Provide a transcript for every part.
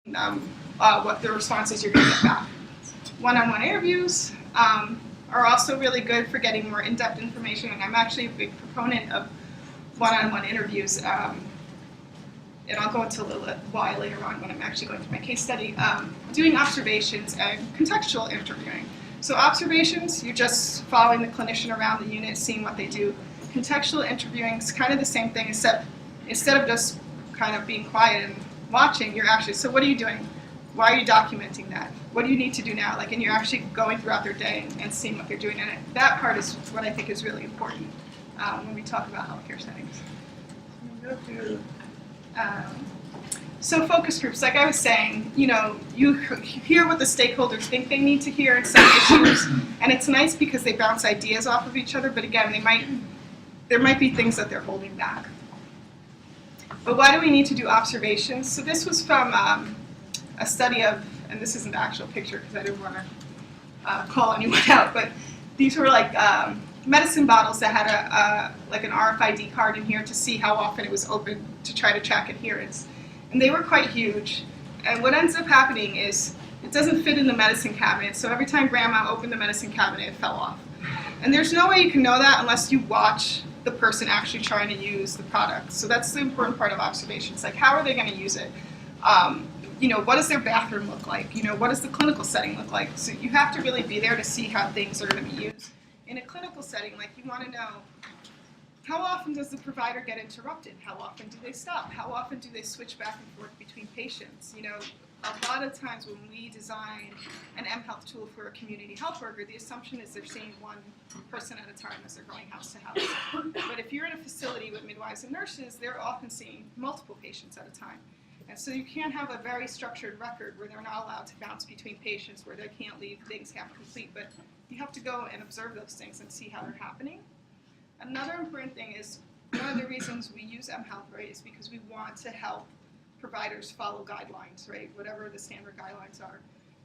what the responses you're going to get back. One-on-one interviews are also really good for getting more in-depth information, and I'm actually a big proponent of one-on-one interviews. And I'll go into a little bit why later on when I'm actually going through my case study, doing observations and contextual interviewing. So observations, you're just following the clinician around the unit, seeing what they do. Contextual interviewing is kind of the same thing, except instead of just kind of being quiet and watching, you're actually, so what are you doing? Why are you documenting that? What do you need to do now? Like, and you're actually going throughout their day and seeing what they're doing. And that part is what I think is really important when we talk about healthcare settings. Go through. So focus groups, like I was saying, you know, you hear what the stakeholders think they need to hear in some issues, and it's nice because they bounce ideas off of each other, but again, there might be things that they're holding back. But why do we need to do observations? So this was from a study of, and this isn't the actual picture because I didn't want to call anyone out, but these were like medicine bottles that had like an RFID card in here to see how often it was open to try to track adherence. And they were quite huge. And what ends up happening is it doesn't fit in the medicine cabinet, so every time grandma opened the medicine cabinet, it fell off. And there's no way you can know that unless you watch the person actually trying to use the product. So that's the important part of observations. Like, how are they going to use it? You know, what does their bathroom look like? You know, what does the clinical setting look like? So you have to really be there to see how things are going to be used. In a clinical setting, like, you want to know, how often does the provider get interrupted? How often do they stop? How often do they switch back and forth between patients? You know, a lot of times when we design an mHealth tool for a community health worker, the assumption is they're seeing one person at a time as they're going house to house. But if you're in a facility with midwives and nurses, they're often seeing multiple patients at a time. And so you can't have a very structured record where they're not allowed to bounce between patients, where they can't leave things half complete, but you have to go and observe those things and see how they're happening. Another important thing is, one of the reasons we use mHealth, right, is because we want to help providers follow guidelines, right, whatever the standard guidelines are.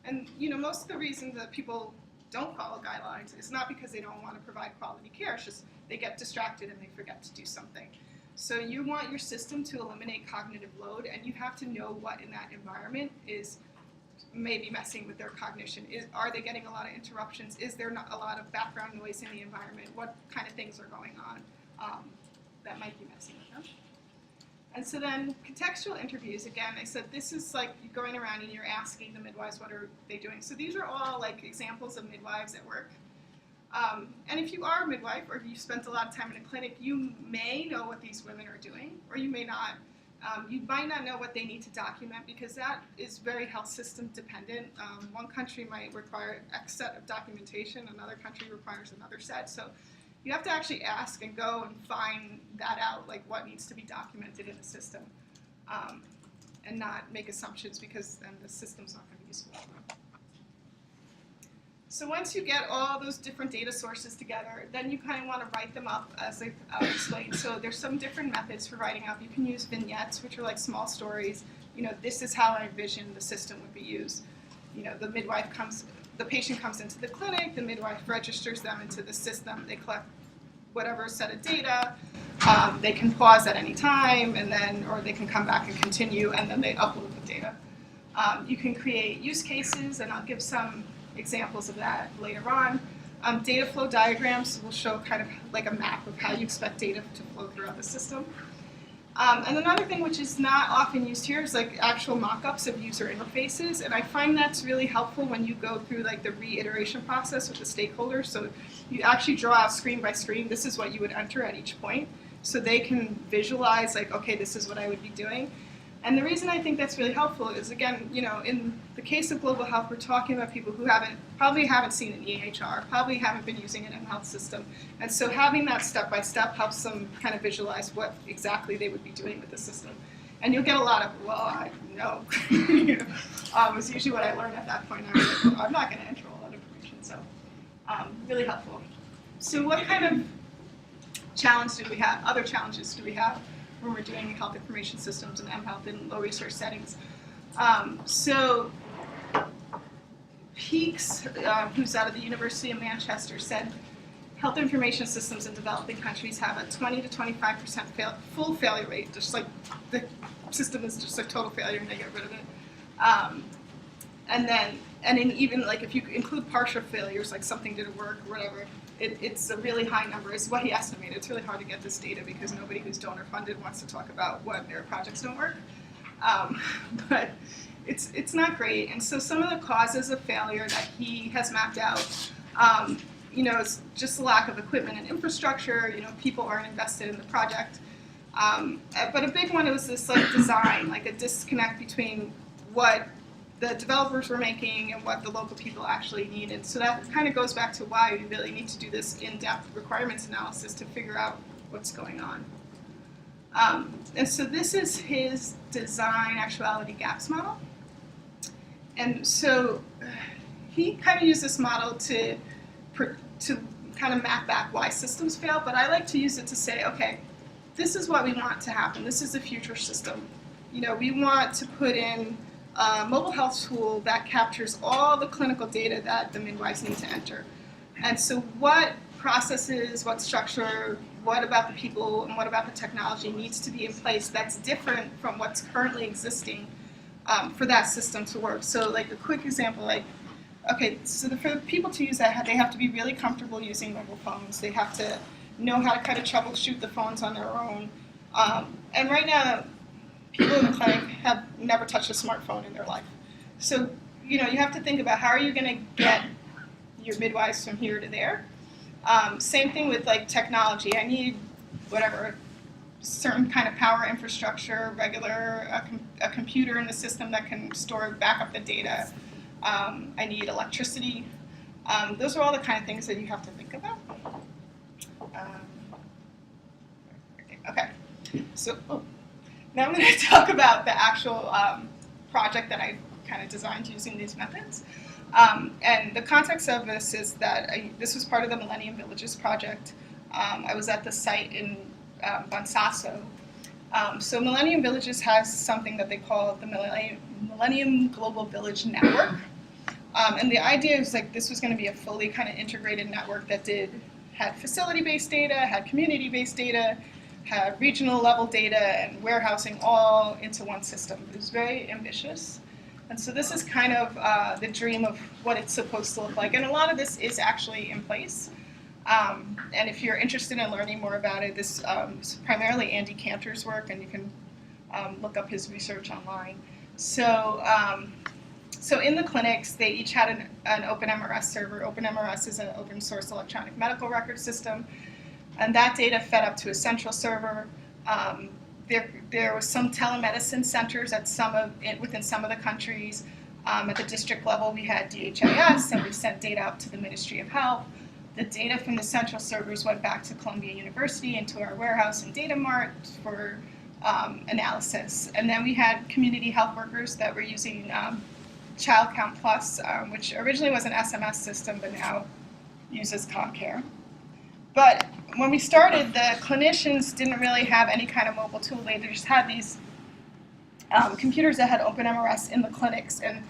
And, you know, most of the reason that people don't follow guidelines is not because they don't want to provide quality care, it's just they get distracted and they forget to do something. So you want your system to eliminate cognitive load, and you have to know what in that environment is maybe messing with their cognition. Are they getting a lot of interruptions? Is there not a lot of background noise in the environment? What kind of things are going on that might be messing with them? And so then contextual interviews, again, I said this is like you're going around and you're asking the midwives what are they doing. So these are all like examples of midwives at work. And if you are a midwife or you spent a lot of time in a clinic, you may know what these women are doing, or you may not. You might not know what they need to document because that is very health system dependent. One country might require X set of documentation, another country requires another set. So you have to actually ask and go and find that out, like what needs to be documented in the system, and not make assumptions because then the system's not going to be useful. So once you get all those different data sources together, then you kind of want to write them up as I'll explain. So there's some different methods for writing up. You can use vignettes, which are like small stories. You know, this is how I envision the system would be used. You know, the patient comes into the clinic, the midwife registers them into the system. They collect whatever set of data. They can pause at any time, and then, or they can come back and continue, and then they upload the data. You can create use cases, and I'll give some examples of that later on. Data flow diagrams will show kind of like a map of how you expect data to flow throughout the system. And another thing which is not often used here is like actual mock-ups of user interfaces, and I find that's really helpful when you go through like the reiteration process with the stakeholders. So you actually draw out screen by screen, this is what you would enter at each point, so they can visualize like, okay, this is what I would be doing. And the reason I think that's really helpful is, again, you know, in the case of global health, we're talking about people who probably haven't seen an EHR, probably haven't been using an mHealth system. And so having that step-by-step helps them kind of visualize what exactly they would be doing with the system. And you'll get a lot of, well, I know. It's usually what I learned at that point. I was like, well, I'm not going to enter all that information. So really helpful. So what kind of challenge do we have? Other challenges do we have when we're doing health information systems and mHealth in low resource settings? So Peaks, who's out of the University of Manchester, said health information systems in developing countries have a 20 to 25% full failure rate, just like the system is just a total failure and they get rid of it. And in even like if you include partial failures, like something didn't work or whatever, it's a really high number. It's what he estimated. It's really hard to get this data because nobody who's donor funded wants to talk about what their projects don't work. But it's not great. And so some of the causes of failure that he has mapped out, it's just a lack of equipment and infrastructure. People aren't invested in the project. But a big one was this like design, like a disconnect between what the developers were making and what the local people actually needed. So that kind of goes back to why we really need to do this in-depth requirements analysis to figure out what's going on. And so this is his design actuality gaps model. And so he kind of used this model to kind of map back why systems fail, but I like to use it to say, okay, this is what we want to happen. This is the future system. We want to put in a mobile health tool that captures all the clinical data that the midwives need to enter. And so what processes, what structure, what about the people, and what about the technology needs to be in place that's different from what's currently existing for that system to work. So like a quick example, okay, so for people to use that, they have to be really comfortable using mobile phones. They have to know how to kind of troubleshoot the phones on their own. And right now, people in the clinic have never touched a smartphone in their life. So, you have to think about how are you going to get your midwives from here to there. Same thing with like technology. I need whatever, certain kind of power infrastructure, a computer in the system that can back up the data. I need electricity. Those are all the kind of things that you have to think about. Okay, so now I'm going to talk about the actual project that I kind of designed using these methods. And the context of this is that this was part of the Millennium Villages project. I was at the site in Bonsasso. So Millennium Villages has something that they call the Millennium Global Village Network. And the idea is like this was going to be a fully kind of integrated network that had facility-based data, had community-based data, had regional level data and warehousing all into one system. It was very ambitious. And so this is kind of the dream of what it's supposed to look like. And a lot of this is actually in place. And if you're interested in learning more about it, this is primarily Andy Cantor's work, and you can look up his research online. So in the clinics, they each had an OpenMRS server. OpenMRS is an open source electronic medical record system. And that data fed up to a central server. There was some telemedicine centers within some of the countries. At the district level, we had DHIS, and we sent data up to the Ministry of Health. The data from the central servers went back to Columbia University into our warehouse and data mart for analysis. And then we had community health workers that were using Child Count Plus, which originally was an SMS system, but now uses ComCare. But when we started, the clinicians didn't really have any kind of mobile tool. They just had these computers that had OpenMRS in the clinics. And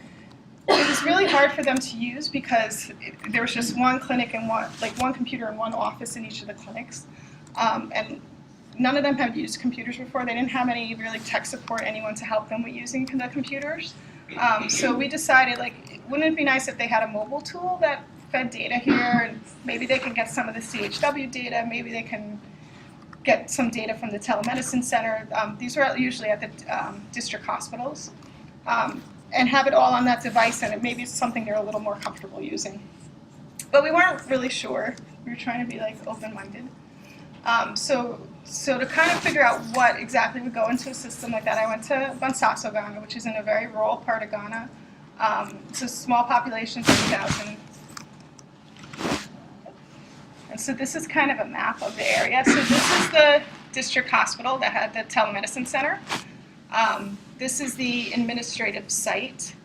it was really hard for them to use because there was just one clinic and one computer in one office in each of the clinics. And none of them had used computers before. They didn't have any really tech support, anyone to help them with using the computers. So we decided, wouldn't it be nice if they had a mobile tool that fed data here, and maybe they can get some of the CHW data, maybe they can get some data from the telemedicine center. These are usually at the district hospitals, and have it all on that device, and maybe it's something they're a little more comfortable using. But we weren't really sure. We were trying to be open-minded. So to kind of figure out what exactly would go into a system like that, I went to Bonsasso, Ghana, which is in a very rural part of Ghana. It's a small population, 30,000. And so this is kind of a map of the area. So this is the district hospital that had the telemedicine center. This is the administrative site.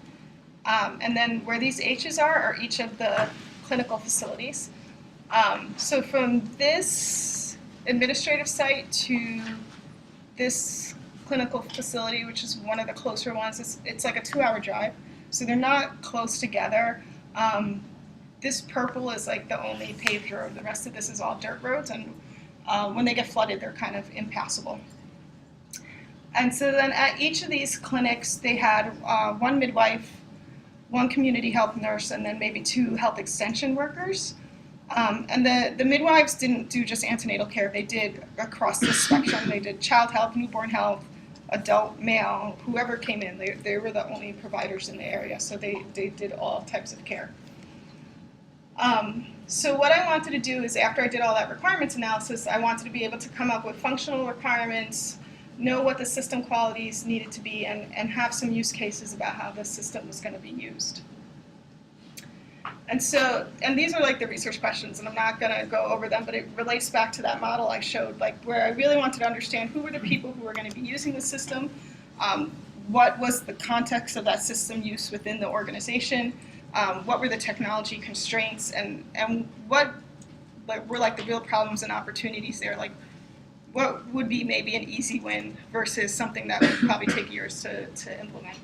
And then where these H's are each of the clinical facilities. So from this administrative site to this clinical facility, which is one of the closer ones, it's like a 2-hour drive. So they're not close together. This purple is the only paved road. The rest of this is all dirt roads, and when they get flooded, they're kind of impassable. And so then at each of these clinics, they had one midwife, one community health nurse, and then maybe 2 health extension workers. And the midwives didn't do just antenatal care. They did across the spectrum. They did child health, newborn health, adult, male, whoever came in. They were the only providers in the area, so they did all types of care. So what I wanted to do is, after I did all that requirements analysis, I wanted to be able to come up with functional requirements, know what the system qualities needed to be, and have some use cases about how the system was going to be used. And so, and these are like the research questions, and I'm not going to go over them, but it relates back to that model I showed, like where I really wanted to understand who were the people who were going to be using the system, what was the context of that system use within the organization, what were the technology constraints, and what were like the real problems and opportunities there, like what would be maybe an easy win versus something that would probably take years to implement.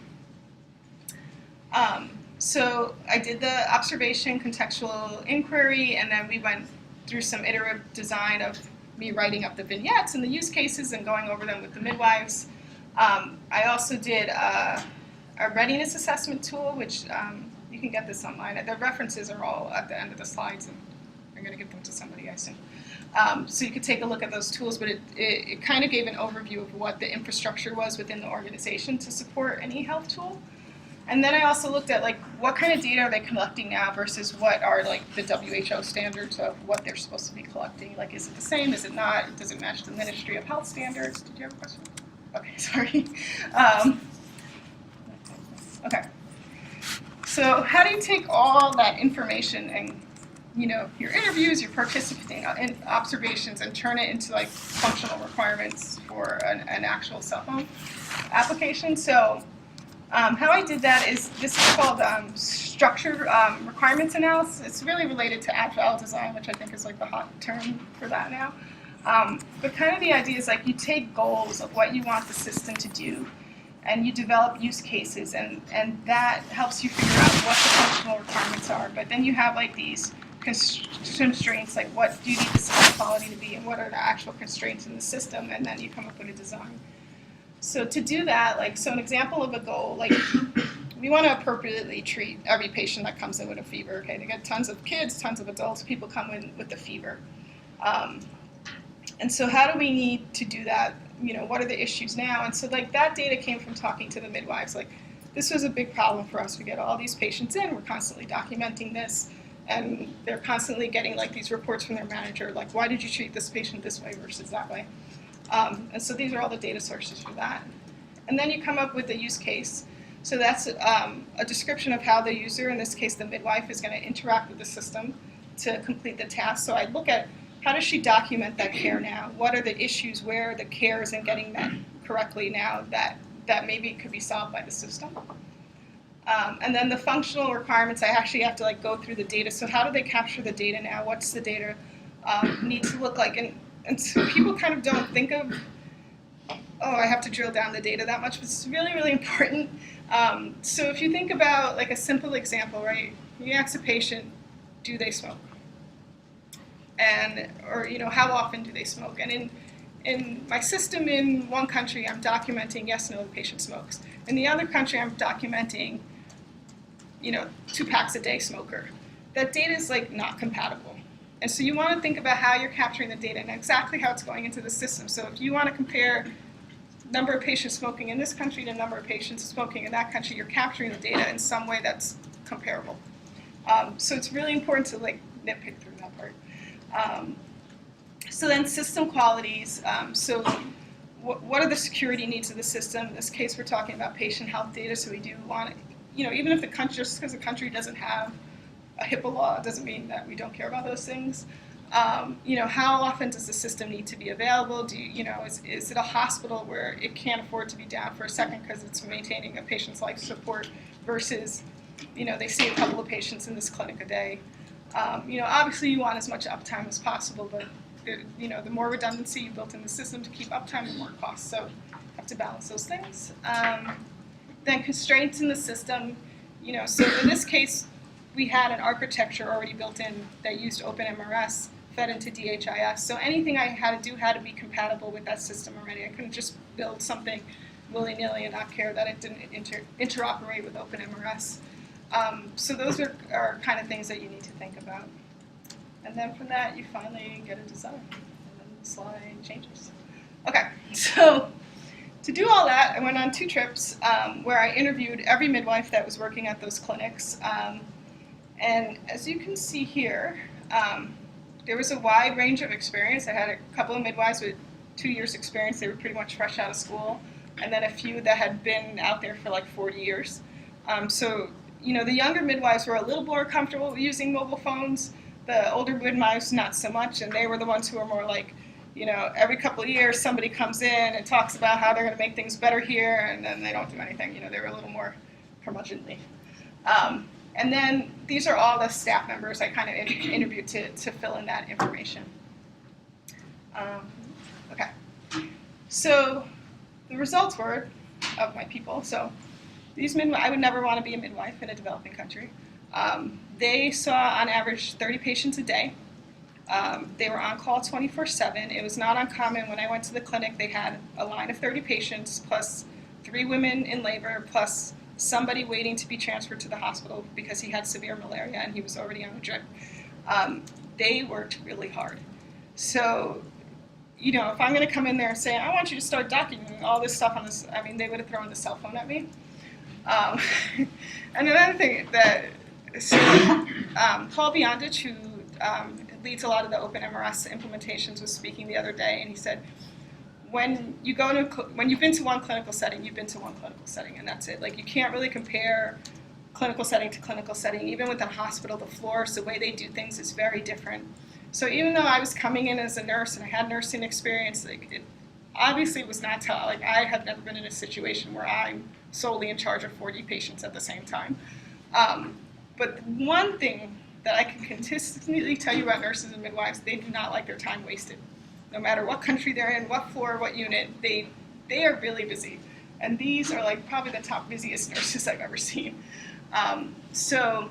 So I did the observation, contextual inquiry, and then we went through some iterative design of me writing up the vignettes and the use cases and going over them with the midwives. I also did a readiness assessment tool, which you can get this online. The references are all at the end of the slides, and I'm going to give them to somebody, I assume. So you could take a look at those tools, but it kind of gave an overview of what the infrastructure was within the organization to support an e-health tool. And then I also looked at like what kind of data are they collecting now versus what are like the WHO standards of what they're supposed to be collecting. Like, is it the same? Is it not? Does it match the Ministry of Health standards? Did you have a question? Okay, sorry. Okay. So how do you take all that information and, you know, your interviews, your participating in observations, and turn it into like functional requirements for an actual cell phone application? So how I did that is, this is called structured requirements analysis. It's really related to agile design, which I think is like the hot term for that now. But kind of the idea is like you take goals of what you want the system to do, and you develop use cases, and that helps you figure out what the functional requirements are. But then you have like these constraints, like what do you need the system quality to be, and what are the actual constraints in the system, and then you come up with a design. So to do that, like, so an example of a goal, like we want to appropriately treat every patient that comes in with a fever. Okay, they get tons of kids, tons of adults, people come in with a fever. And so how do we need to do that? You know, what are the issues now? And so like that data came from talking to the midwives. Like, this was a big problem for us. We get all these patients in, we're constantly documenting this, and they're constantly getting like these reports from their manager, like, why did you treat this patient this way versus that way? And so these are all the data sources for that. And then you come up with a use case. So that's a description of how the user, in this case the midwife, is going to interact with the system to complete the task. So I look at how does she document that care now? What are the issues where the care isn't getting met correctly now that maybe could be solved by the system? And then the functional requirements, I actually have to like go through the data. So how do they capture the data now? What's the data need to look like? And so people kind of don't think of, oh, I have to drill down the data that much, but it's really, really important. So if you think about like a simple example, right? You ask a patient, do they smoke? And, or, you know, how often do they smoke? And in my system in one country, I'm documenting, yes, no, the patient smokes. In the other country, I'm documenting, you know, 2 packs a day smoker. That data is like not compatible. And so you want to think about how you're capturing the data and exactly how it's going into the system. So if you want to compare number of patients smoking in this country to number of patients smoking in that country, you're capturing the data in some way that's comparable. So it's really important to like nitpick through that part. So then system qualities. So what are the security needs of the system? In this case, we're talking about patient health data, so we do want, you know, even if the country, just because the country doesn't have a HIPAA law, doesn't mean that we don't care about those things. You know, how often does the system need to be available? Do you know, is it a hospital where it can't afford to be down for a second because it's maintaining a patient's life support versus, you know, they see a couple of patients in this clinic a day. You know, obviously you want as much uptime as possible, but you know, the more redundancy you built in the system to keep uptime, the more cost. So you have to balance those things. Then constraints in the system. You know, so in this case, we had an architecture already built in that used OpenMRS fed into DHIS. So anything I had to do had to be compatible with that system already. I couldn't just build something willy-nilly and not care that it didn't interoperate with OpenMRS. So those are kind of things that you need to think about. And then from that, you finally get a design, and then the slide changes. Okay, so to do all that, I went on 2 trips where I interviewed every midwife that was working at those clinics. And as you can see here, there was a wide range of experience. I had a couple of midwives with 2 years experience. They were pretty much fresh out of school. And then a few that had been out there for like 40 years. So, you know, the younger midwives were a little more comfortable with using mobile phones. The older midwives, not so much. And they were the ones who were more like, you know, every couple of years somebody comes in and talks about how they're going to make things better here, and then they don't do anything. You know, they were a little more curmudgeonly. And then these are all the staff members I kind of interviewed to fill in that information. Okay. So the results were of my people. So these midwives, I would never want to be a midwife in a developing country. They saw on average 30 patients a day. They were on call 24/7. It was not uncommon. When I went to the clinic, they had a line of 30 patients plus 3 women in labor plus somebody waiting to be transferred to the hospital because he had severe malaria and he was already on a drip. They worked really hard. So, you know, if I'm going to come in there and say, I want you to start documenting all this stuff on this, I mean, they would have thrown the cell phone at me. And another thing that, Paul Beyondich, who leads a lot of the OpenMRS implementations, was speaking the other day, and he said, when you've been to one clinical setting, you've been to one clinical setting, and that's it. Like, you can't really compare clinical setting to clinical setting. Even within a hospital, the floors, the way they do things is very different. So even though I was coming in as a nurse and I had nursing experience, like, it obviously was not like, I have never been in a situation where I'm solely in charge of 40 patients at the same time. But one thing that I can consistently tell you about nurses and midwives, they do not like their time wasted. No matter what country they're in, what floor, what unit, they are really busy. And these are like probably the top busiest nurses I've ever seen. So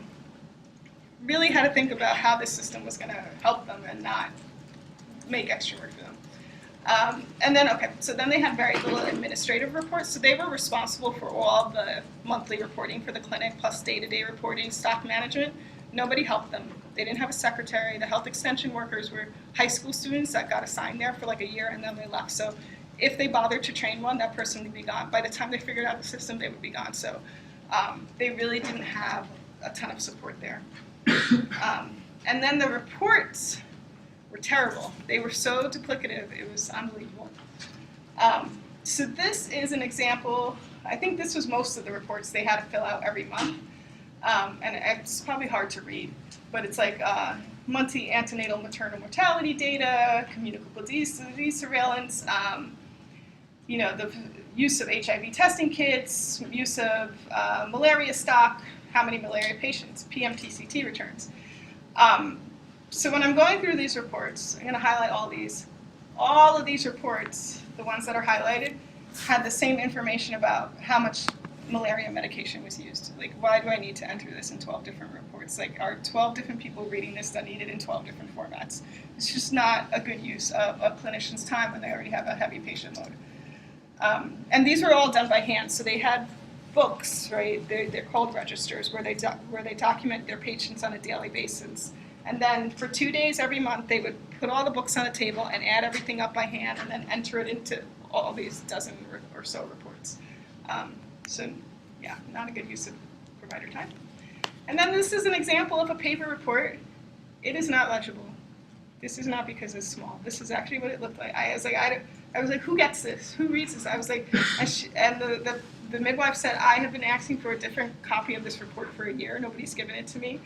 really had to think about how this system was going to help them and not make extra work for them. And then, okay, so then they had very little administrative reports. So they were responsible for all the monthly reporting for the clinic, plus day-to-day reporting, stock management. Nobody helped them. They didn't have a secretary. The health extension workers were high school students that got assigned there for like a year and then they left. So if they bothered to train one, that person would be gone. By the time they figured out the system, they would be gone. So they really didn't have a ton of support there. And then the reports were terrible. They were so duplicative, it was unbelievable. So this is an example. I think this was most of the reports they had to fill out every month. And it's probably hard to read, but it's like monthly antenatal maternal mortality data, communicable disease surveillance, you know, the use of HIV testing kits, use of malaria stock, how many malaria patients, PMTCT returns. So when I'm going through these reports, I'm going to highlight all these. All of these reports, the ones that are highlighted, had the same information about how much malaria medication was used. Like, why do I need to enter this in 12 different reports? Like, are 12 different people reading this that need it in 12 different formats? It's just not a good use of a clinician's time when they already have a heavy patient load. And these were all done by hand, so they had books, right? They're called registers, where they document their patients on a daily basis. And then for 2 days every month, they would put all the books on a table and add everything up by hand and then enter it into all these dozen or so reports. So yeah, not a good use of provider time. And then this is an example of a paper report. It is not legible. This is not because it's small. This is actually what it looked like. I was like, who gets this? Who reads this? I was like, and the midwife said, I have been asking for a different copy of this report for a year. Nobody's given it to me.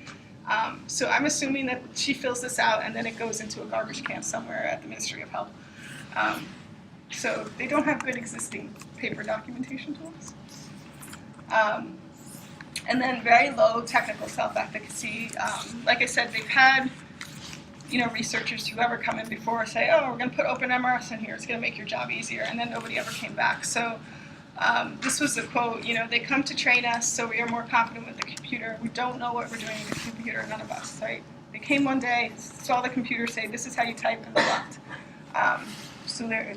So I'm assuming that she fills this out and then it goes into a garbage can somewhere at the Ministry of Health. So they don't have good existing paper documentation tools. And then very low technical self-efficacy. Like I said, they've had, you know, researchers who ever come in before say, oh, we're going to put OpenMRS in here, it's going to make your job easier, and then nobody ever came back. So this was the quote, you know, they come to train us, so we are more confident with the computer. We don't know what we're doing with the computer, none of us, right? They came one day, saw the computer say, "This is how you type," and they left. So they're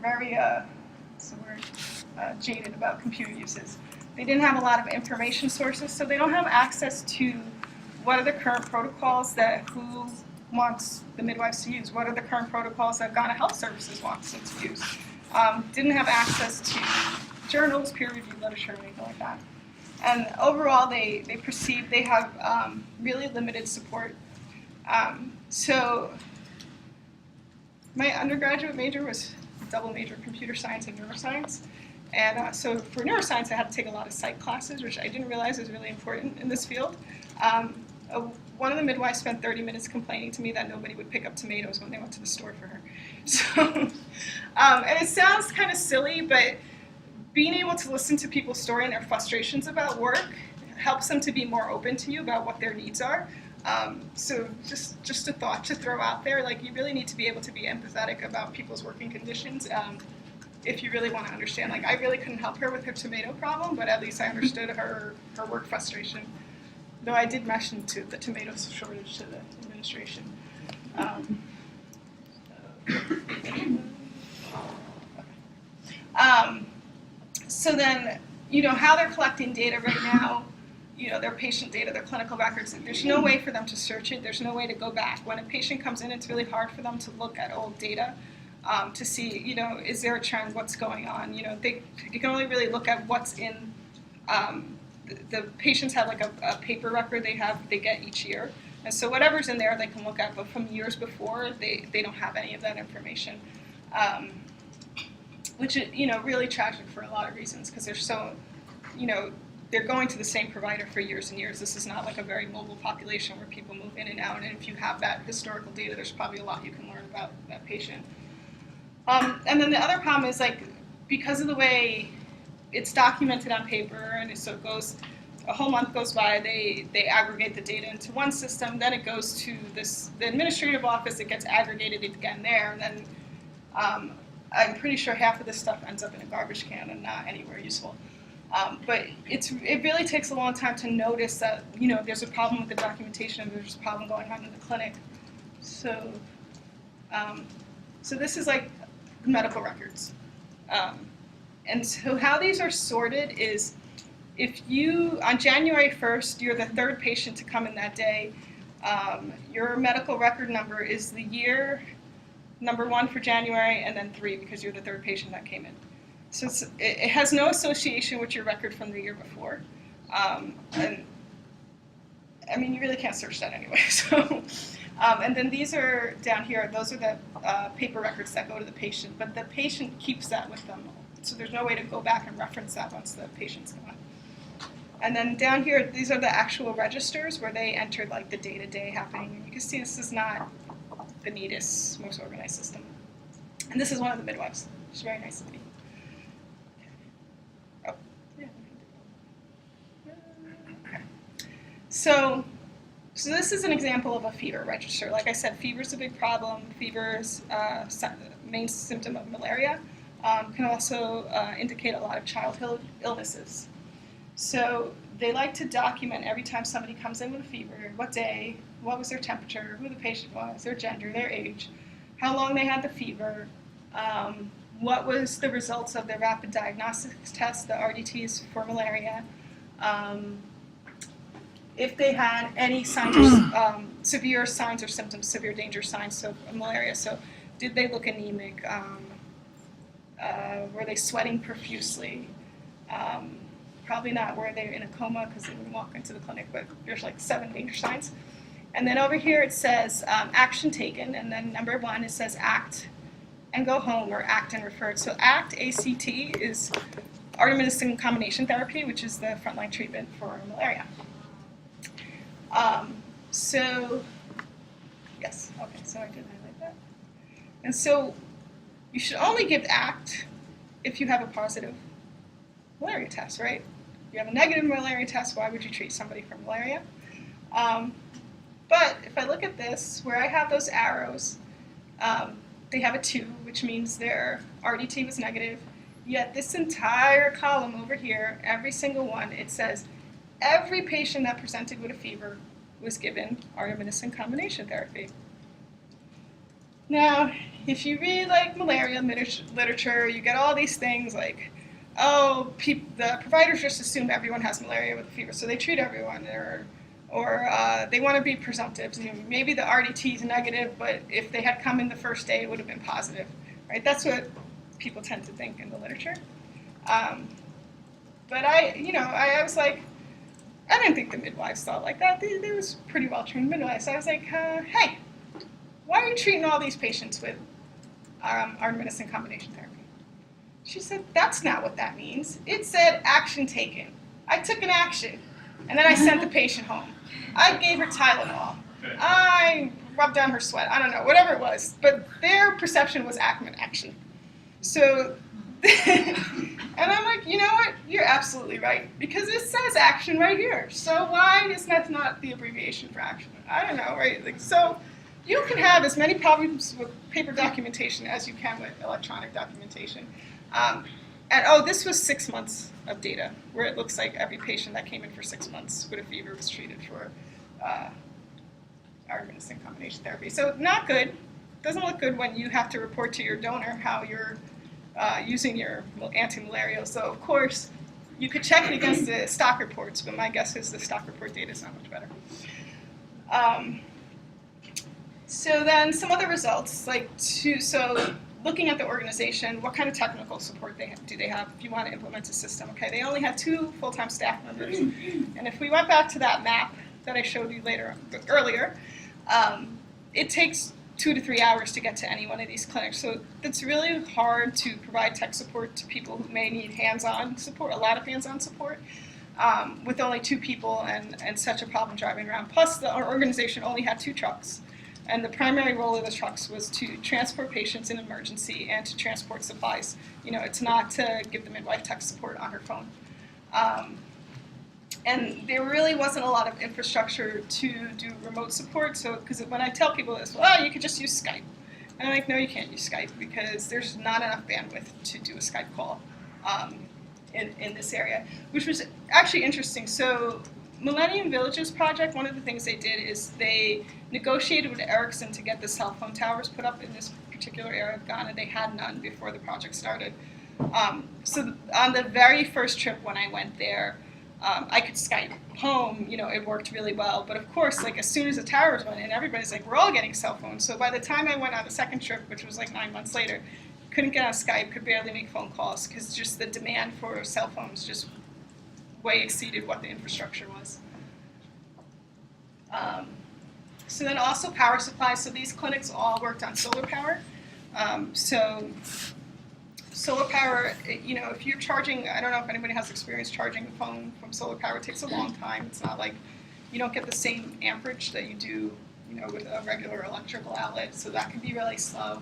very what's the word, jaded about computer uses. They didn't have a lot of information sources, so they don't have access to what are the current protocols that who wants the midwives to use. What are the current protocols that Ghana Health Services wants them to use? Didn't have access to journals, peer-reviewed literature, or anything like that. And overall, they perceive they have really limited support. So my undergraduate major was double major computer science and neuroscience. And so for neuroscience, I had to take a lot of psych classes, which I didn't realize was really important in this field. One of the midwives spent 30 minutes complaining to me that nobody would pick up tomatoes when they went to the store for her. So, and it sounds kind of silly, but being able to listen to people's story and their frustrations about work helps them to be more open to you about what their needs are. So just a thought to throw out there, like you really need to be able to be empathetic about people's working conditions if you really want to understand. Like I really couldn't help her with her tomato problem, but at least I understood her work frustration. Though I did mention to the tomato shortage to the administration. So then, how they're collecting data right now, their patient data, their clinical records, there's no way for them to search it. There's no way to go back. When a patient comes in, it's really hard for them to look at old data to see, is there a trend, what's going on. You can only really look at what's in, the patients have like a paper record they get each year. And so whatever's in there they can look at, but from years before, they don't have any of that information. Which is, really tragic for a lot of reasons, because they're so, they're going to the same provider for years and years. This is not like a very mobile population where people move in and out, and if you have that historical data, there's probably a lot you can learn about that patient. And then the other problem is, like, because of the way it's documented on paper, and so it goes, a whole month goes by, they aggregate the data into one system, then it goes to the administrative office, it gets aggregated again there, and then I'm pretty sure half of this stuff ends up in a garbage can and not anywhere useful. But it really takes a long time to notice that, there's a problem with the documentation, there's a problem going on in the clinic. So, so this is like medical records. And so how these are sorted is, if you, on January 1st, you're the third patient to come in that day, your medical record number is the year, number 1 for January, and then 3 because you're the third patient that came in. So it has no association with your record from the year before. And I mean, you really can't search that anyway. So, and then these are down here, those are the paper records that go to the patient, but the patient keeps that with them. So there's no way to go back and reference that once the patient's gone. And then down here, these are the actual registers where they enter like the day-to-day happening. And you can see this is not the neatest, most organized system. And this is one of the midwives. She's very nice lady. Oh, yeah. Okay. So this is an example of a fever register. Like I said, fever is a big problem. Fever is the main symptom of malaria. Can also indicate a lot of childhood illnesses. So they like to document every time somebody comes in with a fever, what day, what was their temperature, who the patient was, their gender, their age, how long they had the fever, what was the results of their rapid diagnostics test, the RDTs for malaria, if they had any signs or severe signs or symptoms, severe danger signs of malaria. So did they look anemic? Were they sweating profusely? Probably not. Were they in a coma because they wouldn't walk into the clinic, but there's like 7 danger signs. And then over here it says action taken, and then number 1 it says act and go home, or act and referred. So ACT, A-C-T, is artemisinin combination therapy, which is the frontline treatment for malaria. So, yes, okay, so I did highlight that. And so you should only give ACT if you have a positive malaria test, right? If you have a negative malaria test, why would you treat somebody for malaria? But if I look at this, where I have those arrows, they have a 2, which means their RDT was negative. Yet this entire column over here, every single one, it says every patient that presented with a fever was given artemisinin combination therapy. Now, if you read like malaria literature, you get all these things like, oh, the providers just assume everyone has malaria with a fever, so they treat everyone, or they want to be presumptive. You know, maybe the RDT is negative, but if they had come in the first day, it would have been positive, right? That's what people tend to think in the literature. But I was like, I didn't think the midwives thought like that. They was pretty well trained midwives. So I was like, hey, why are you treating all these patients with artemisinin combination therapy? She said, that's not what that means. It said action taken. I took an action, and then I sent the patient home. I gave her Tylenol. I rubbed down her sweat. I don't know, whatever it was. But their perception was action. So, and I'm like, you know what? You're absolutely right. Because it says action right here. So why is that not the abbreviation for action? I don't know, right? Like, so you can have as many problems with paper documentation as you can with electronic documentation. This was 6 months of data, where it looks like every patient that came in for 6 months with a fever was treated for artemisinin combination therapy. So not good. Doesn't look good when you have to report to your donor how you're using your anti-malarial. So of course, you could check it against the stock reports, but my guess is the stock report data is not much better. So then some other results, so looking at the organization, what kind of technical support do they have if you want to implement a system? Okay, they only have 2 full-time staff members. And if we went back to that map that I showed you earlier, it takes 2 to 3 hours to get to any one of these clinics. So it's really hard to provide tech support to people who may need hands-on support, a lot of hands-on support, with only 2 people and such a problem driving around. Plus, our organization only had 2 trucks. And the primary role of the trucks was to transport patients in emergency and to transport supplies. You know, it's not to give the midwife tech support on her phone. And there really wasn't a lot of infrastructure to do remote support. So, because when I tell people this, well, you could just use Skype. And I'm like, no, you can't use Skype because there's not enough bandwidth to do a Skype call in this area, which was actually interesting. So Millennium Villages project, one of the things they did is they negotiated with Ericsson to get the cell phone towers put up in this particular area of Ghana. They had none before the project started. So on the very first trip when I went there, I could Skype home, you know, it worked really well. But of course, like as soon as the towers went in, everybody's like, we're all getting cell phones. So by the time I went on the second trip, which was like 9 months later, couldn't get on Skype, could barely make phone calls because just the demand for cell phones just way exceeded what the infrastructure was. So then also power supplies. So these clinics all worked on solar power. So solar power, you know, if you're charging, I don't know if anybody has experience charging a phone from solar power, it takes a long time. It's not like you don't get the same amperage that you do, you know, with a regular electrical outlet. So that can be really slow.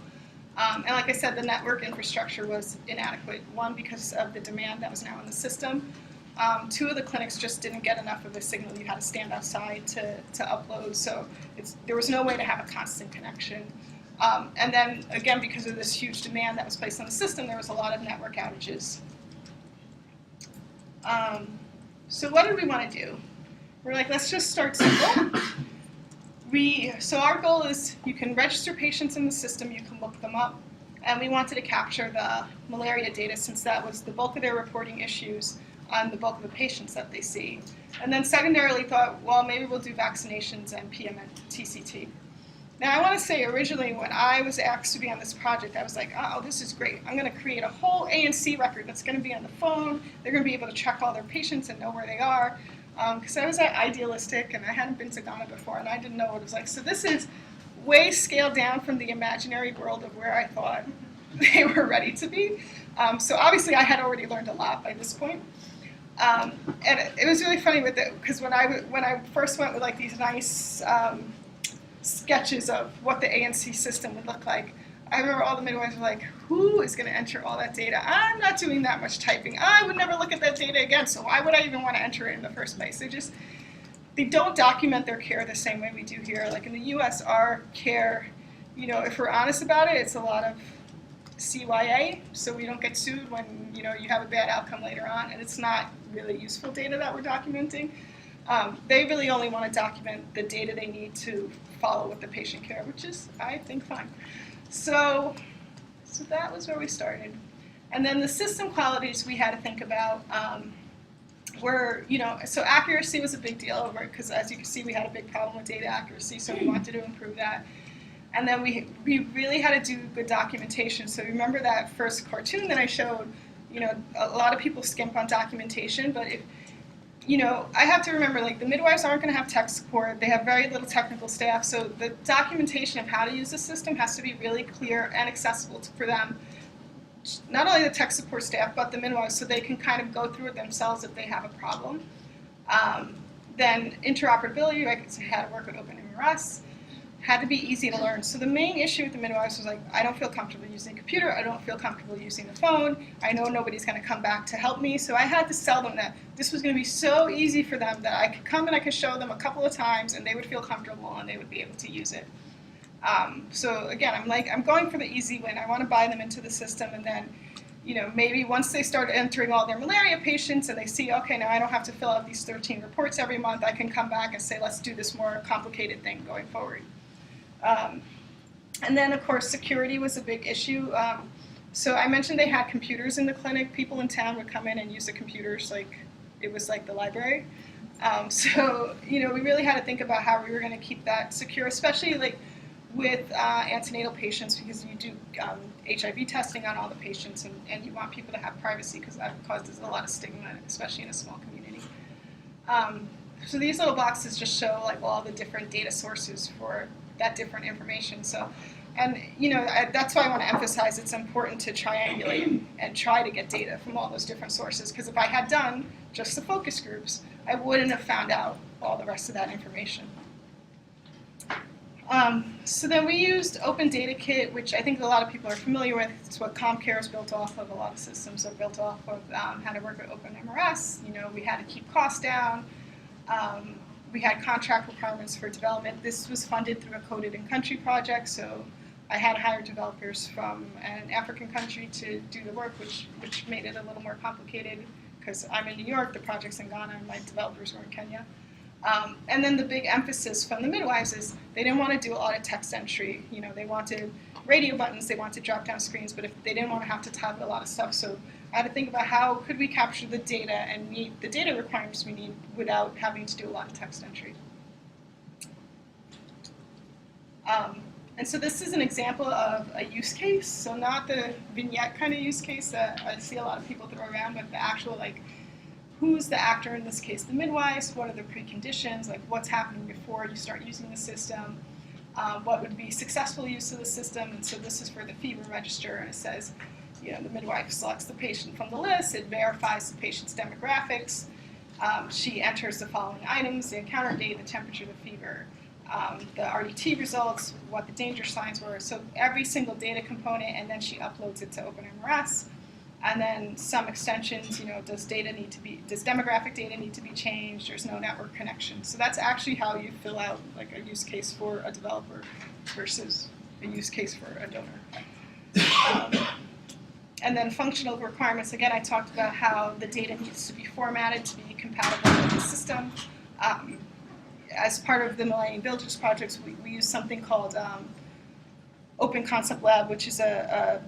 And like I said, the network infrastructure was inadequate. One, because of the demand that was now in the system. 2 of the clinics just didn't get enough of a signal. You had to stand outside to upload, so there was no way to have a constant connection. And then, again, because of this huge demand that was placed on the system, there was a lot of network outages. So what did we want to do? We're like, let's just start simple. So our goal is you can register patients in the system, you can look them up, and we wanted to capture the malaria data since that was the bulk of their reporting issues on the bulk of the patients that they see. And then secondarily thought, well, maybe we'll do vaccinations and PMN TCT. Now I want to say originally when I was asked to be on this project, I was like, oh, this is great. I'm going to create a whole ANC record that's going to be on the phone. They're going to be able to track all their patients and know where they are. Because I was idealistic and I hadn't been to Ghana before and I didn't know what it was like. So this is way scaled down from the imaginary world of where I thought they were ready to be. So obviously I had already learned a lot by this point. And it was really funny with it because when I first went with like these nice sketches of what the ANC system would look like, I remember all the midwives were like, who is going to enter all that data? I'm not doing that much typing. I would never look at that data again, so why would I even want to enter it in the first place? They don't document their care the same way we do here. Like in the US, our care, you know, if we're honest about it, it's a lot of CYA, so we don't get sued when, you know, you have a bad outcome later on, and it's not really useful data that we're documenting. They really only want to document the data they need to follow with the patient care, which is, I think, fine. So that was where we started. And then the system qualities we had to think about were, so accuracy was a big deal, right? Because as you can see, we had a big problem with data accuracy, so we wanted to improve that. And then we really had to do good documentation. So remember that first cartoon that I showed, a lot of people skimp on documentation, but if, I have to remember, like, the midwives aren't going to have tech support. They have very little technical staff, so the documentation of how to use the system has to be really clear and accessible for them, not only the tech support staff, but the midwives, so they can kind of go through it themselves if they have a problem. Then interoperability, like how to work with OpenMRS, had to be easy to learn. So the main issue with the midwives was like, I don't feel comfortable using a computer, I don't feel comfortable using the phone, I know nobody's going to come back to help me, so I had to sell them that this was going to be so easy for them that I could come and I could show them a couple of times and they would feel comfortable and they would be able to use it. So again, I'm going for the easy win. I want to buy them into the system, and then, maybe once they start entering all their malaria patients and they see, okay, now I don't have to fill out these 13 reports every month, I can come back and say, let's do this more complicated thing going forward. And then, of course, security was a big issue. So I mentioned they had computers in the clinic. People in town would come in and use the computers like it was like the library. So, we really had to think about how we were going to keep that secure, especially like with antenatal patients, because you do HIV testing on all the patients, and you want people to have privacy because that causes a lot of stigma, especially in a small community. So these little boxes just show like all the different data sources for that different information. So, and that's why I want to emphasize it's important to triangulate and try to get data from all those different sources, because if I had done just the focus groups, I wouldn't have found out all the rest of that information. So then we used Open Data Kit, which I think a lot of people are familiar with. It's what ComCare is built off of. A lot of systems are built off of how to work with OpenMRS. We had to keep costs down. We had contract requirements for development. This was funded through a Coded in Country project, so I had hired developers from an African country to do the work, which made it a little more complicated because I'm in New York, the project's in Ghana, and my developers were in Kenya. And then the big emphasis from the midwives is they didn't want to do a lot of text entry. They wanted radio buttons, they wanted drop-down screens, but if they didn't want to have to type a lot of stuff. So I had to think about how could we capture the data and meet the data requirements we need without having to do a lot of text entry. And so this is an example of a use case, so not the vignette kind of use case that I see a lot of people throw around, but the actual, like, who's the actor in this case? The midwives, what are the preconditions, like what's happening before you start using the system, what would be successful use of the system, and so this is for the fever register, and it says, the midwife selects the patient from the list, it verifies the patient's demographics, she enters the following items, the encounter date, the temperature, the fever, the RDT results, what the danger signs were, so every single data component, and then she uploads it to OpenMRS. And then some extensions, does demographic data need to be changed? There's no network connection. So that's actually how you fill out like a use case for a developer versus a use case for a donor. And then functional requirements, again, I talked about how the data needs to be formatted to be compatible with the system. As part of the Millennium Builders projects, we use something called Open Concept Lab, which is a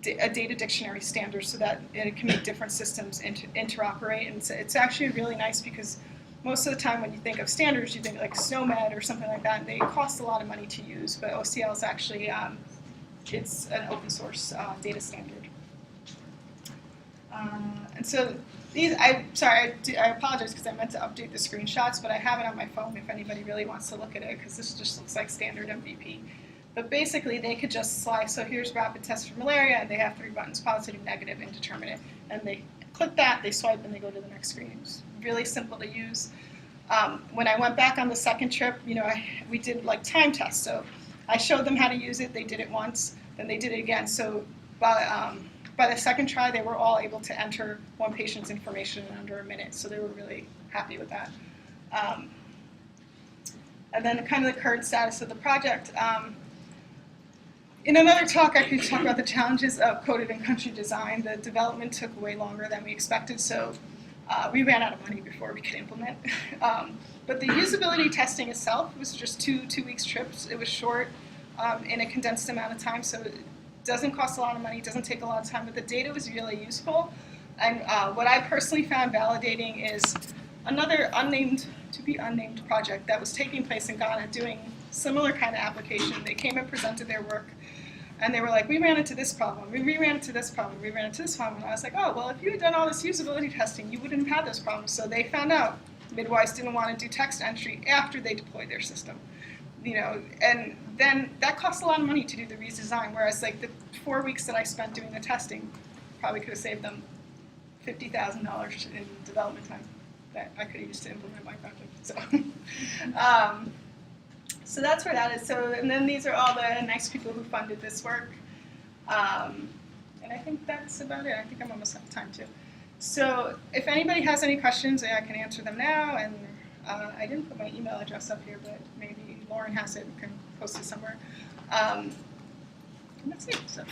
data dictionary standard so that it can make different systems interoperate. And it's actually really nice because most of the time when you think of standards, you think like SNOMED or something like that, and they cost a lot of money to use, but OCL is actually, it's an open source data standard. And so I apologize because I meant to update the screenshots, but I have it on my phone if anybody really wants to look at it, because this just looks like standard MVP. But basically, they could just slide, so here's rapid test for malaria, and they have 3 buttons, positive, negative, indeterminate. And they click that, they swipe, and they go to the next screen. It's really simple to use. When I went back on the second trip, we did like time tests. So I showed them how to use it. They did it once, then they did it again. So by the second try, they were all able to enter one patient's information in under a minute. So they were really happy with that. And then kind of the current status of the project. In another talk, I could talk about the challenges of coded in country design. The development took way longer than we expected, so We ran out of money before we could implement. But the usability testing itself was just two weeks trips. It was short in a condensed amount of time, so it doesn't cost a lot of money, doesn't take a lot of time, but the data was really useful. And what I personally found validating is another to be unnamed project that was taking place in Ghana doing similar kind of application. They came and presented their work, and they were like, we ran into this problem, we ran into this problem, we ran into this problem. And I was like, oh, well, if you had done all this usability testing, you wouldn't have had those problems. So they found out midwives didn't want to do text entry after they deployed their system. And then that costs a lot of money to do the redesign, whereas like the 4 weeks that I spent doing the testing probably could have saved them $50,000 in development time that I could have used to implement my project. So that's where that is. So, and then these are all the nice people who funded this work. And I think that's about it. I think I'm almost out of time too. So if anybody has any questions, I can answer them now. And I didn't put my email address up here, but maybe Lauren has it. We can post it somewhere. And that's it. So.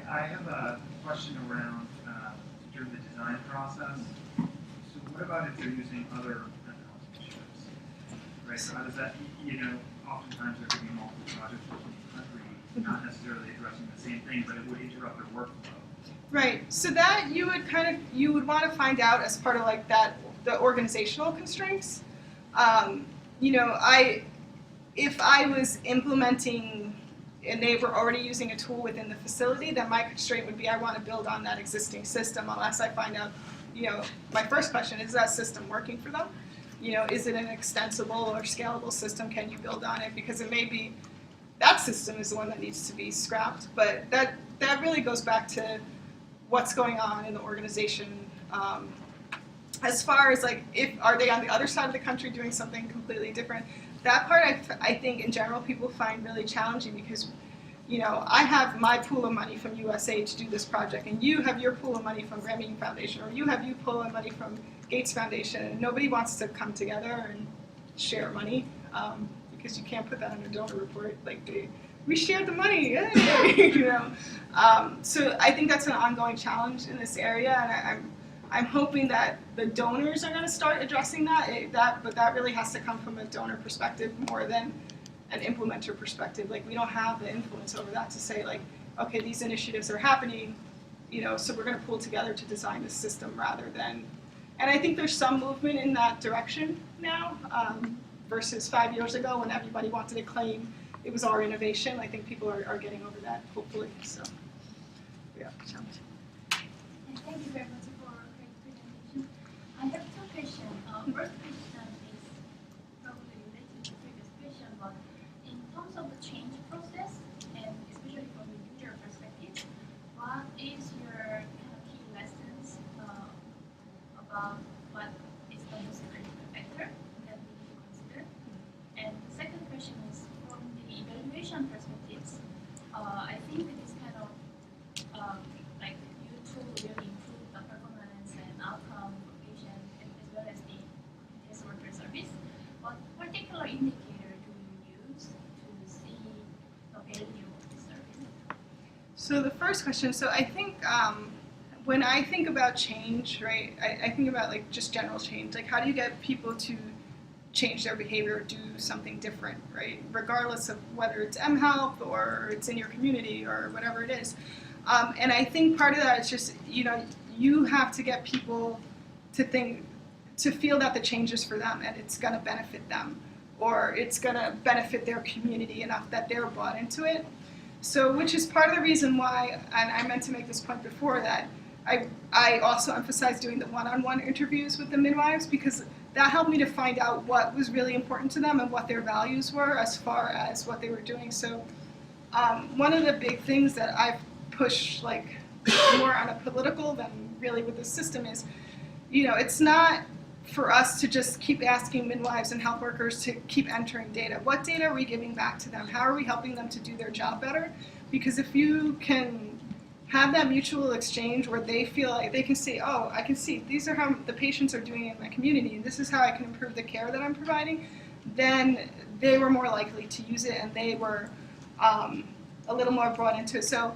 I have a question around during the design process. So what about if they're using other initiatives? Right, so how does that, oftentimes there could be multiple projects within the country, not necessarily addressing the same thing, but it would interrupt their workflow. Right, so that you would want to find out as part of like the organizational constraints. If I was implementing and they were already using a tool within the facility, then my constraint would be I want to build on that existing system unless I find out, my first question, is that system working for them? Is it an extensible or scalable system? Can you build on it? Because it may be that system is the one that needs to be scrapped, but that really goes back to what's going on in the organization. As far as like, are they on the other side of the country doing something completely different? That part I think in general people find really challenging because, I have my pool of money from USA to do this project, and you have your pool of money from Grameen Foundation, or you have your pool of money from Gates Foundation, and nobody wants to come together and share money because you can't put that on a donor report. Like we shared the money, yay! So I think that's an ongoing challenge in this area, and I'm hoping that the donors are going to start addressing that, but that really has to come from a donor perspective more than an implementer perspective. Like we don't have the influence over that to say like, okay, these initiatives are happening, so we're going to pull together to design this system rather than, and I think there's some movement in that direction now versus 5 years ago when everybody wanted to claim it was our innovation. I think people are getting over that, hopefully. So, yeah, challenge. Thank you very much for a great presentation. I have two questions. First question is probably related to the previous question, but in terms of the change process, and especially from the user perspective, what is your kind of key lessons about what is the most critical factor that we need to consider? And the second question is from the evaluation perspectives. I think it is kind of like you two really improve the performance and outcome for patients as well as the test worker service. What particular indicator do you use to see the value of the service? So the first question, so I think when I think about change, right, I think about like just general change, like how do you get people to change their behavior or do something different, right, regardless of whether it's mHealth or it's in your community or whatever it is. And I think part of that is just, you have to get people to feel that the change is for them and it's going to benefit them, or it's going to benefit their community enough that they're bought into it. So, which is part of the reason why, and I meant to make this point before, that I also emphasize doing the one-on-one interviews with the midwives, because that helped me to find out what was really important to them and what their values were as far as what they were doing. So one of the big things that I've pushed like more on a political than really with the system is, it's not for us to just keep asking midwives and health workers to keep entering data. What data are we giving back to them? How are we helping them to do their job better? Because if you can have that mutual exchange where they feel like they can say, oh, I can see these are how the patients are doing in my community, and this is how I can improve the care that I'm providing, then they were more likely to use it, and they were a little more brought into it. So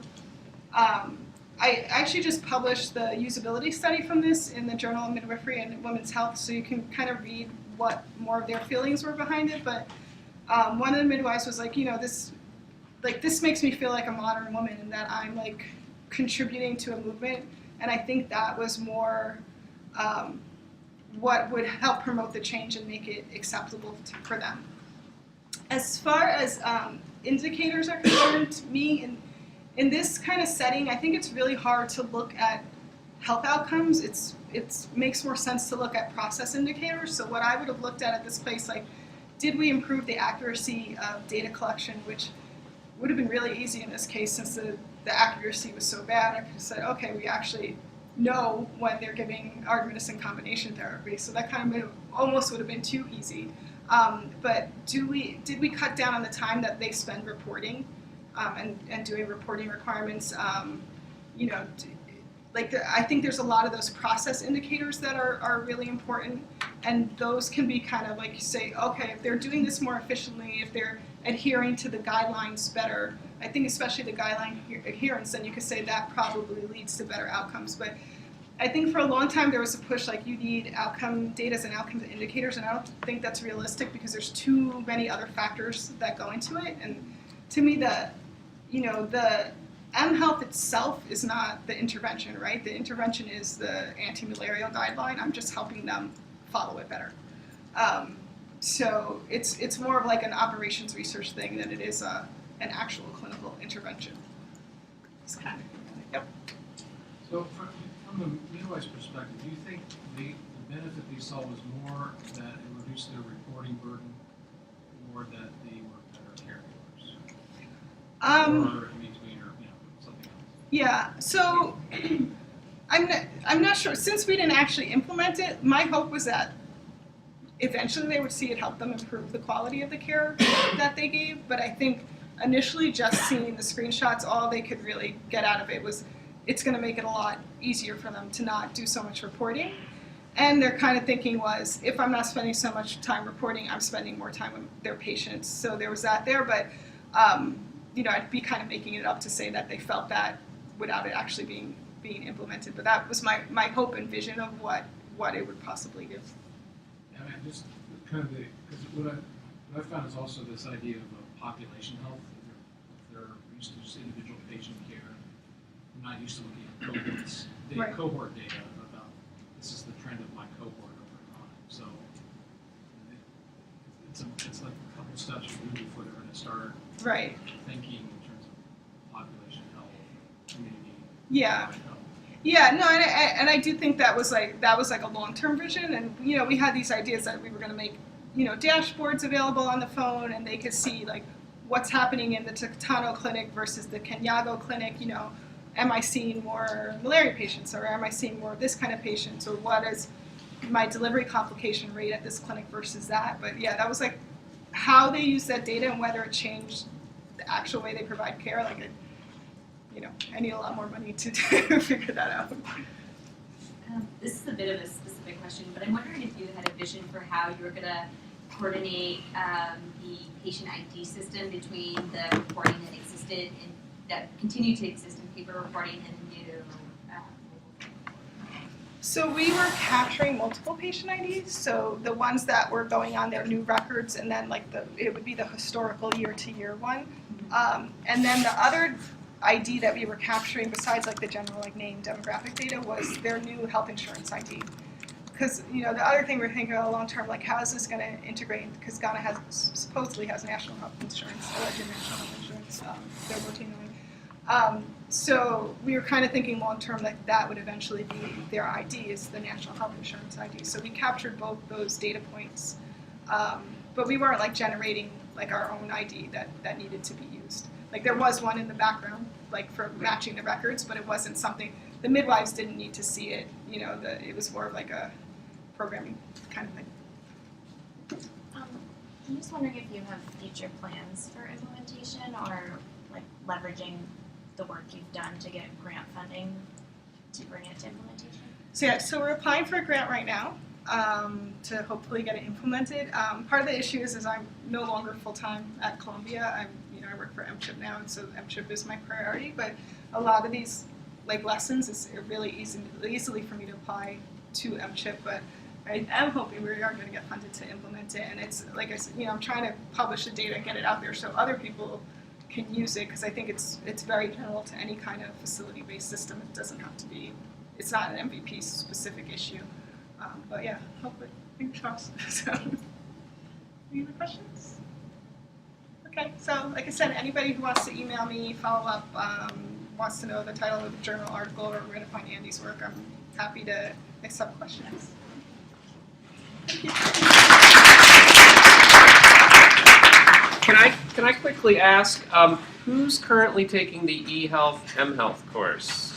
I actually just published the usability study from this in the Journal of Midwifery and Women's Health, so you can kind of read what more of their feelings were behind it. But one of the midwives was like, this makes me feel like a modern woman, and that I'm like contributing to a movement. And I think that was more what would help promote the change and make it acceptable for them. As far as indicators are concerned, to me, in this kind of setting, I think it's really hard to look at health outcomes. It makes more sense to look at process indicators. So what I would have looked at this place, like, did we improve the accuracy of data collection, which would have been really easy in this case since the accuracy was so bad. I could have said, okay, we actually know when they're giving artemisinin combination therapy, so that kind of almost would have been too easy. But did we cut down on the time that they spend reporting and doing reporting requirements? I think there's a lot of those process indicators that are really important, and those can be kind of like you say, okay, if they're doing this more efficiently, if they're adhering to the guidelines better, I think especially the guideline adherence, then you could say that probably leads to better outcomes. But I think for a long time there was a push like you need outcome data and outcome indicators, and I don't think that's realistic because there's too many other factors that go into it. And to me, the mHealth itself is not the intervention, right? The intervention is the anti-malarial guideline. I'm just helping them follow it better. So it's more of like an operations research thing than it is an actual clinical intervention. It's kind of, yep. So from the midwife's perspective, do you think the benefit they saw was more that it reduced their reporting burden, or that they were better caregivers? Or in between, or something else? Yeah. So I'm not sure. Since we didn't actually implement it, my hope was that eventually they would see it help them improve the quality of the care that they gave. But I think initially just seeing the screenshots, all they could really get out of it was it's going to make it a lot easier for them to not do so much reporting. And their kind of thinking was, if I'm not spending so much time reporting, I'm spending more time with their patients. So there was that there. But, I'd be kind of making it up to say that they felt that without it actually being implemented. But that was my hope and vision of what it would possibly give. I mean, just kind of because what I found is also this idea of population health. If they're used to just individual patient care, they're not used to looking at cohorts, Right. cohort data about this is the trend of my cohort over time. So it's like a couple steps before they're going to start Right. thinking in terms of population health, community. Yeah. health. Yeah, no, and I do think that was like a long-term vision, and we had these ideas that we were going to make dashboards available on the phone, and they could see like what's happening in the Tactano clinic versus the Kenyago clinic. Am I seeing more malaria patients, or am I seeing more of this kind of patients, or what is my delivery complication rate at this clinic versus that? But yeah, that was like how they use that data and whether it changed the actual way they provide care. Like I need a lot more money to figure that out. This is a bit of a specific question, but I'm wondering if you had a vision for how you were going to coordinate the patient ID system between the reporting that existed and that continued to exist in paper reporting and the new So we were capturing multiple patient IDs. So the ones that were going on their new records, and then it would be the historical year-to-year one, and then the other ID that we were capturing besides like the general name demographic data was their new health insurance ID. Because the other thing we're thinking about long term, like how is this going to integrate? Because Ghana supposedly has national health insurance, alleged national health insurance. They're working on. So we were kind of thinking long term that would eventually be their ID, is the national health insurance ID. So we captured both those data points, but we weren't generating our own ID that needed to be used. There was one in the background, for matching the records, but it wasn't something, the midwives didn't need to see it, it was more of a programming kind of thing. I'm just wondering if you have future plans for implementation or leveraging the work you've done to get grant funding to bring it to implementation? So we're applying for a grant right now. to hopefully get it implemented. Part of the issue is I'm no longer full-time at Columbia. I work for MCHIP now, and so MCHIP is my priority, but a lot of these lessons is really easily for me to apply to MCHIP, but I am hoping we are going to get funded to implement it, and it's like I said, I'm trying to publish the data and get it out there so other people can use it, because I think it's very general to any kind of facility-based system. It doesn't have to be, it's not an MVP specific issue, but yeah, hopefully, fingers crossed. So, any other questions? Okay, so like I said, anybody who wants to email me, follow up, wants to know the title of the journal article or where to find Andy's work, I'm happy to accept questions. Thank you. Can I quickly ask, who's currently taking the eHealth mHealth course?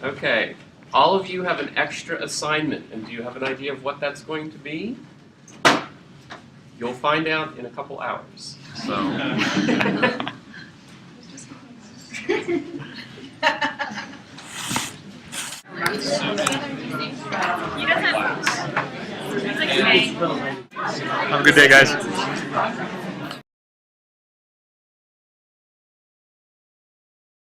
Okay, all of you have an extra assignment, and do you have an idea of what that's going to be? You'll find out in a couple hours. So. Have a good day, guys.